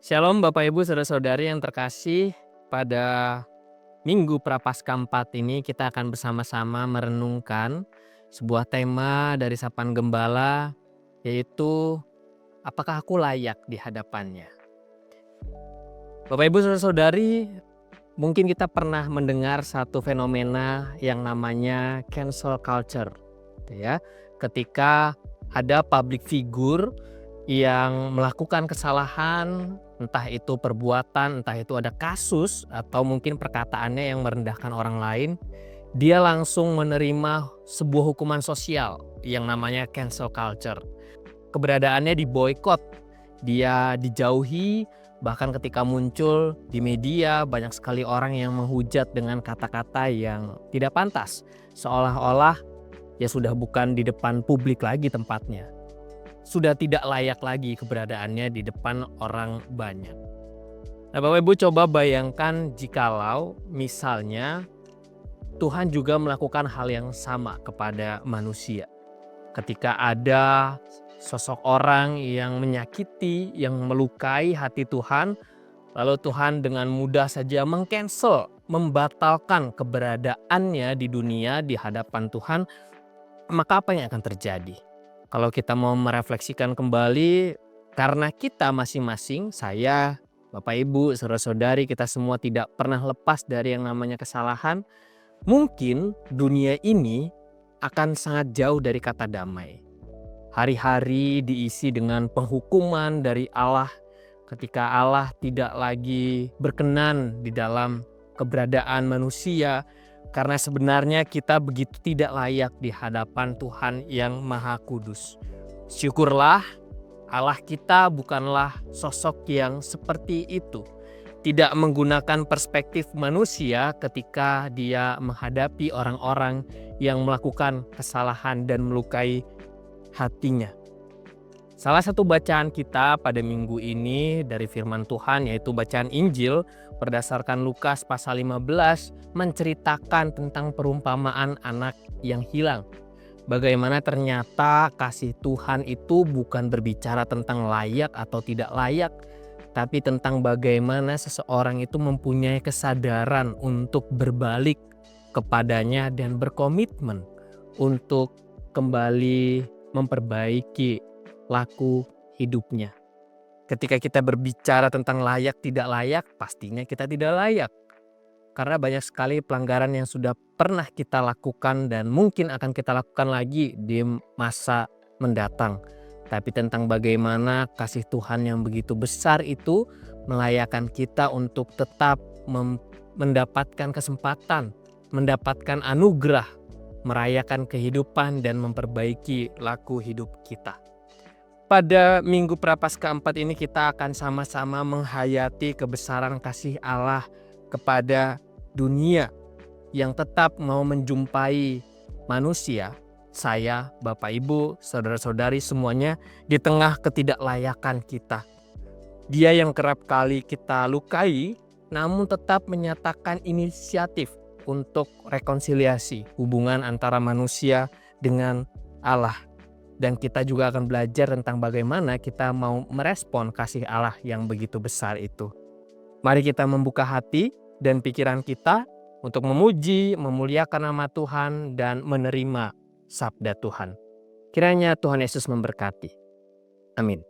Shalom Bapak Ibu Saudara-saudari yang terkasih, pada Minggu Prapaskah 4 ini kita akan bersama-sama merenungkan sebuah tema dari Sapaan Gembala, yaitu apakah aku layak di hadapannya. Bapak Ibu Saudara-saudari, mungkin kita pernah mendengar satu fenomena yang namanya cancel culture, gitu ya. Ketika ada public figure yang melakukan kesalahan, entah itu perbuatan, entah itu ada kasus, atau mungkin perkataannya yang merendahkan orang lain, dia langsung menerima sebuah hukuman sosial yang namanya cancel culture. Keberadaannya diboikot, dia dijauhi, bahkan ketika muncul di media banyak sekali orang yang menghujat dengan kata-kata yang tidak pantas, seolah-olah ya sudah bukan di depan publik lagi tempatnya. Sudah tidak layak lagi keberadaannya di depan orang banyak. Nah, Bapak Ibu coba bayangkan jikalau misalnya Tuhan juga melakukan hal yang sama kepada manusia. Ketika ada sosok orang yang menyakiti, yang melukai hati Tuhan, lalu Tuhan dengan mudah saja mengcancel, membatalkan keberadaannya di dunia di hadapan Tuhan, maka apa yang akan terjadi? Kalau kita mau merefleksikan kembali, karena kita masing-masing, saya, Bapak Ibu, saudara-saudari, kita semua tidak pernah lepas dari yang namanya kesalahan, mungkin dunia ini akan sangat jauh dari kata damai. Hari-hari diisi dengan penghukuman dari Allah ketika Allah tidak lagi berkenan di dalam keberadaan manusia, karena sebenarnya kita begitu tidak layak di hadapan Tuhan yang Maha Kudus. Syukurlah Allah kita bukanlah sosok yang seperti itu. Tidak menggunakan perspektif manusia ketika dia menghadapi orang-orang yang melakukan kesalahan dan melukai hatinya. Salah satu bacaan kita pada minggu ini dari firman Tuhan, yaitu bacaan Injil berdasarkan Lukas pasal 15, menceritakan tentang perumpamaan anak yang hilang. Bagaimana ternyata kasih Tuhan itu bukan berbicara tentang layak atau tidak layak, tapi tentang bagaimana seseorang itu mempunyai kesadaran untuk berbalik kepadanya dan berkomitmen untuk kembali memperbaiki laku hidupnya. Ketika kita berbicara tentang layak tidak layak, pastinya kita tidak layak. Karena banyak sekali pelanggaran yang sudah pernah kita lakukan dan mungkin akan kita lakukan lagi di masa mendatang. Tapi tentang bagaimana kasih Tuhan yang begitu besar itu melayakkan kita untuk tetap mendapatkan kesempatan, mendapatkan anugerah, merayakan kehidupan dan memperbaiki laku hidup kita. Pada Minggu Prapaskah 4 ini kita akan sama-sama menghayati kebesaran kasih Allah kepada dunia yang tetap mau menjumpai manusia, saya, Bapak Ibu, saudara-saudari semuanya di tengah ketidaklayakan kita. Dia yang kerap kali kita lukai, namun tetap menyatakan inisiatif untuk rekonsiliasi hubungan antara manusia dengan Allah. Dan kita juga akan belajar tentang bagaimana kita mau merespon kasih Allah yang begitu besar itu. Mari kita membuka hati dan pikiran kita untuk memuji, memuliakan nama Tuhan, dan menerima sabda Tuhan. Kiranya Tuhan Yesus memberkati. Amin.